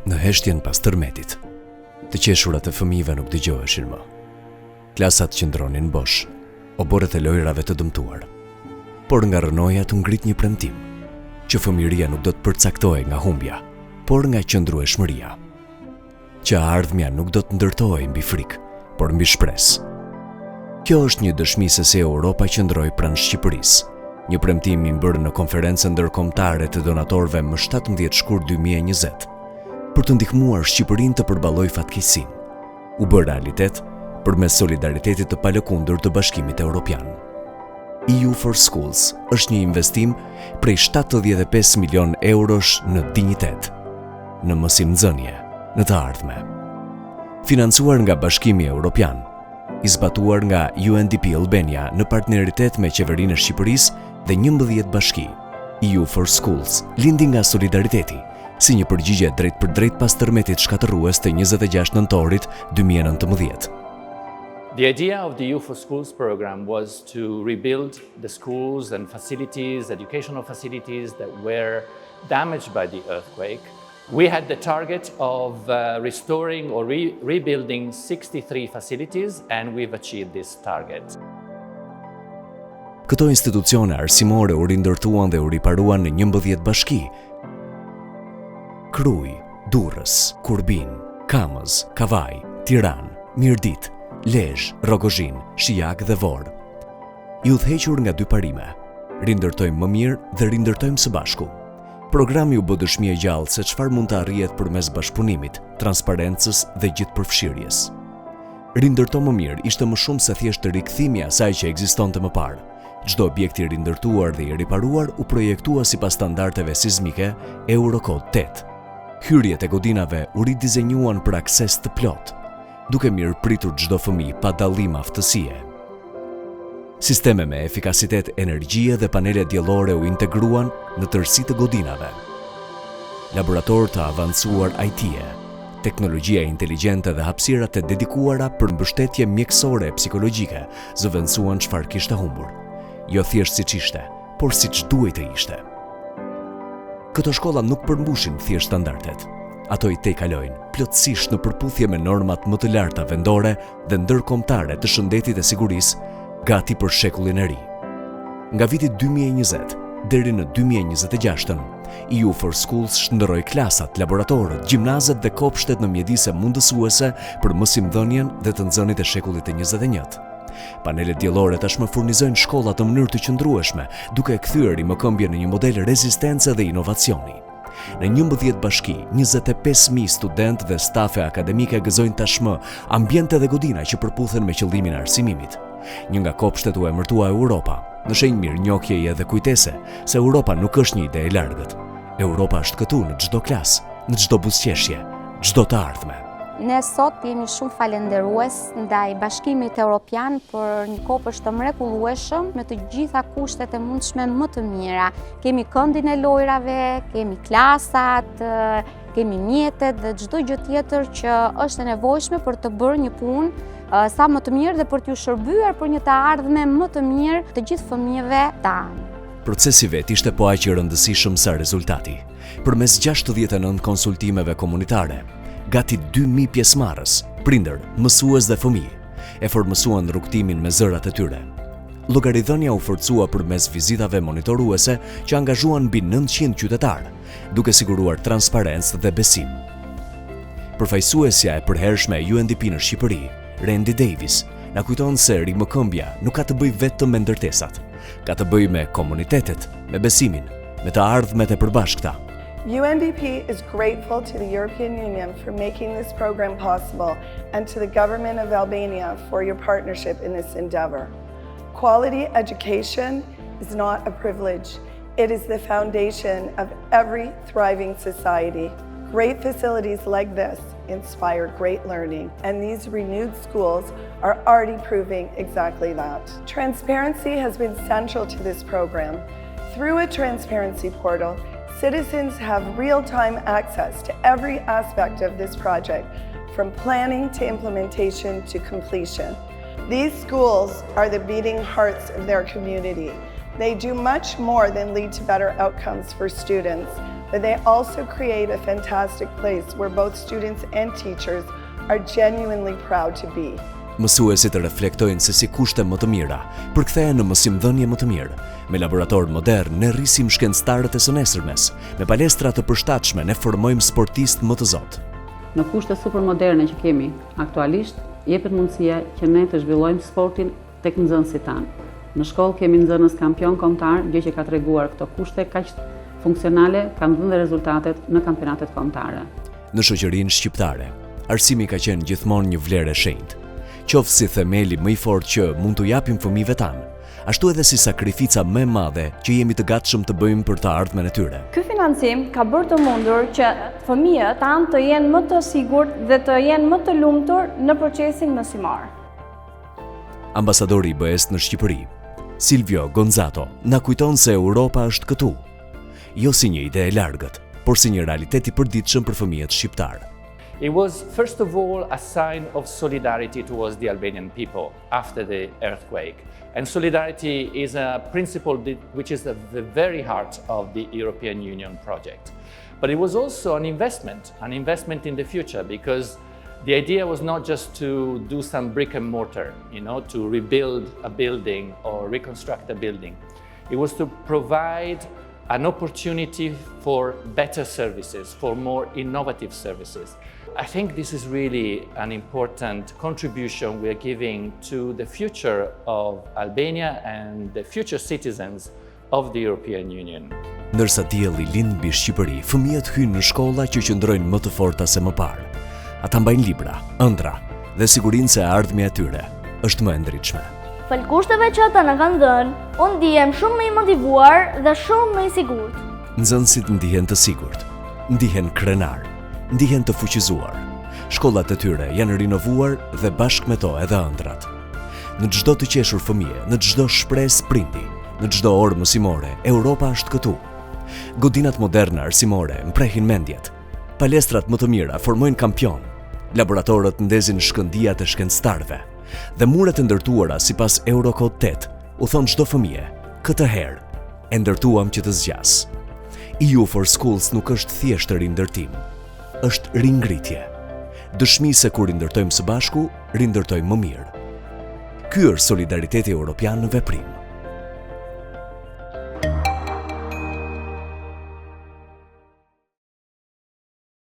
Në heshtjen pas tërmetit, të qeshurat e fëmijëve nuk dëgjoheshin më. Klasat qëndronin bosh, oborët e lojrave të dëmtuar. Por nga rënoja të ngrit një premtim, që fëmijëria nuk do të përcaktohej nga humbja, por nga qëndrueshmëria. Që ardhmja nuk do të ndërtohej mbi frikë, por mbi shpresë. Kjo është një dëshmi se si Europa qëndroi pranë Shqipërisë, një premtim i bërë në konferencën ndërkombëtare të donatorëve më 17 shkurt 2020. Për të ndihmuar Shqipërinë të përballojë fatkeqësinë, u bë realitet përmes solidaritetit të palëkundur të Bashkimit Evropian. EU for Schools është një investim prej 75 milion eurosh në dinjitet, në mësimnxënje, në të ardhme. Financuar nga Bashkimi Evropian, i zbatuar nga UNDP Albania në partneritet me qeverinë e Shqipërisë dhe 11 bashki. EU for Schools lindi nga solidariteti, si një përgjigje drejt për drejt pas tërmetit shkatërrues të 26 nëntorit 2019. The idea of the EU for Schools program was to rebuild the schools and facilities, educational facilities that were damaged by the earthquake. We had the target of restoring or rebuilding 63 facilities, and we've achieved this target. Këto institucione arsimore u rindërtuan dhe u riparuan në 11 bashki: Kruj, Durrës, Kurbin, Kamës, Kavaj, Tiranë, Mirdit, Lezhë, Rogozhin, Shijak dhe Vorë. I udhëhequr nga dy parime, rindërtojmë më mirë dhe rindërtojmë së bashku. Programi u bë dëshmi e gjallë se çfarë mund të arrihet përmes bashkëpunimit, transparencës dhe gjithëpërfshirjes. Rindërto më mirë ishte më shumë se thjesht rikthimi i asaj që ekzistonte më parë. Çdo objekt i rindërtuar dhe i riparuar u projektua sipas standardeve sismike Eurocode 8. Hyrjet e godinave u ridizenjuan për akses të plot, duke mirë pritur çdo fëmijë pa dallim aftësie. Sisteme me efikasitet energjie dhe panele diellore u integruan në tërësi të godinave. Laborator të avancuar IT-e, teknologjia inteligjente dhe hapësirat e dedikuara për mbështetje mjekësore e psikologjike zëvendësuan çfarë kishte humbur. Jo thjesht siç ishte, por siç duhej të ishte. Këto shkolla nuk përmbushin thjesht standardet. Ato i tejkalojnë plotësisht në përputhje me normat më të larta vendore dhe ndërkombëtare të shëndetit e sigurisë, gati për shekullin e ri. Nga viti 2020 deri në 2026, EU for Schools shndërroi klasat, laboratorët, gjimnazet dhe kopshtet në mjedise mundësuese për mësimdhënien dhe të nxënit e shekullit e 21. Panelet diellore tashmë furnizojnë shkolla në mënyrë të qëndrueshme, duke e kthyer rimëkëmbjen në një model rezistence dhe inovacioni. Në 11 bashki, 25.000 studentë dhe stafe akademike gëzojnë tashmë ambiente dhe godina që përputhen me qëllimin e arsimimit. Një nga kopshtet u emërtua Europa, në shenjë mirënjohjeje dhe kujtese se Europa nuk është një ide e largët. Europa është këtu në çdo klas, në çdo buzëqeshje, çdo të ardhme. Ne sot jemi shumë falenderues ndaj Bashkimit Evropian për një kopësht të mrekullueshëm me të gjitha kushtet e mundshme më të mira. Kemi këndin e lojrave, kemi klasat, kemi mjetet dhe çdo gjë tjetër që është e nevojshme për të bërë një punë sa më të mirë dhe për t'ju shërbyer për një të ardhme më të mirë të gjithë fëmijëve tanë. Procesi vet ishte po aq i rëndësishëm sa rezultati. Përmes 69 konsultimeve komunitare, gati 2.000 pjesëmarrës, prindër, mësues dhe fëmijë, e formësuan rrugtimin me zërat e tyre. Llogaridhënia u forcua përmes vizitave monitoruese që angazhuan mbi 900 qytetarë, duke siguruar transparencë dhe besim. Përfaqësuesja e përhershme e UNDP në Shqipëri, Randy Davis, na kujton se rimëkëmbja nuk ka të bëjë vetëm me ndërtesat, ka të bëjë me komunitetet, me besimin, me të ardhmet e përbashkëta. UNDP is grateful to the European Union for making this program possible and to the government of Albania for your partnership in this endeavor. Quality education is not a privilege. It is the foundation of every thriving society. Great facilities like this inspire great learning, and these renewed schools are already proving exactly that. Transparency has been central to this program. Through a transparency portal, citizens have real-time access to every aspect of this project, from planning to implementation to completion. These schools are the beating hearts of their community. They do much more than lead to better outcomes for students, but they also create a fantastic place where both students and teachers are genuinely proud to be. Mësuesit reflektojnë se si kushte më të mira përkthehen në mësimdhënie më të mirë. Me laborator modern ne rrisim shkencëtarët e së nesërmes, me palestra të përshtatshme ne formojmë sportistë më të zotë. Në kushte super moderne që kemi aktualisht, jepet mundësia që ne të zhvillojmë sportin tek nxënësit tanë. Në shkollë kemi nxënës kampion kombëtar, gjë që ka treguar këto kushte kaq funksionale kanë dhënë rezultatet në kampionatet kombëtare. Në shoqërinë shqiptare, arsimi ka qenë gjithmonë një vlerë e shenjtë. Qoftë si themeli më i fortë që mund t'u japim fëmijëve tanë, ashtu edhe si sakrifica më e madhe që jemi të gatshëm të bëjmë për të ardhmen e tyre. Ky financim ka bërë të mundur që fëmijët tanë të jenë më të sigurt dhe të jenë më të lumtur në procesin mësimor. Ambasadori i BE-s në Shqipëri, Silvio Gonzato, na kujton se Europa është këtu, jo si një ide e largët, por si një realitet i përditshëm për fëmijët shqiptar. It was, first of all, a sign of solidarity towards the Albanian people after the earthquake. And solidarity is a principle which is at the very heart of the European Union project. But it was also an investment in the future, because the idea was not just to do some brick and mortar, to rebuild a building or reconstruct a building. It was to provide an opportunity for better services, for more innovative services. I think this is really an important contribution we are giving to the future of Albania and the future citizens of the European Union. Ndërsa dielli lind mbi Shqipëri, fëmijët hyjnë në shkolla që qëndrojnë më të forta se më parë. Ata mbajnë libra, ëndra dhe sigurinë se ardhmja e tyre është më e ndritshme. Fal kushteve që ata na kanë dhënë, unë ndihem shumë më i motivuar dhe shumë më i sigurt. Nxënësit ndihen të sigurt, ndihen krenar, ndihen të fuqizuar. Shkollat e tyre janë rinovuar dhe bashkë me to edhe ëndrat. Në çdo të qeshur fëmijë, në çdo shpresë prindi, në çdo orë mësimore, Europa është këtu. Godinat moderne arsimore mprehin mendjet. Palestrat më të mira formojnë kampion. Laboratorët ndezin shkëndijat e shkencëtarëve. Dhe muret e ndërtuara sipas Eurocode 8 u thon çdo fëmijë, këtë herë e ndërtuam që të zgjas. EU for Schools nuk është thjesht rindërtim, është ringritje. Dëshmi se kur rindërtojmë së bashku, rindërtojmë më mirë. Ky është solidariteti evropian në veprim.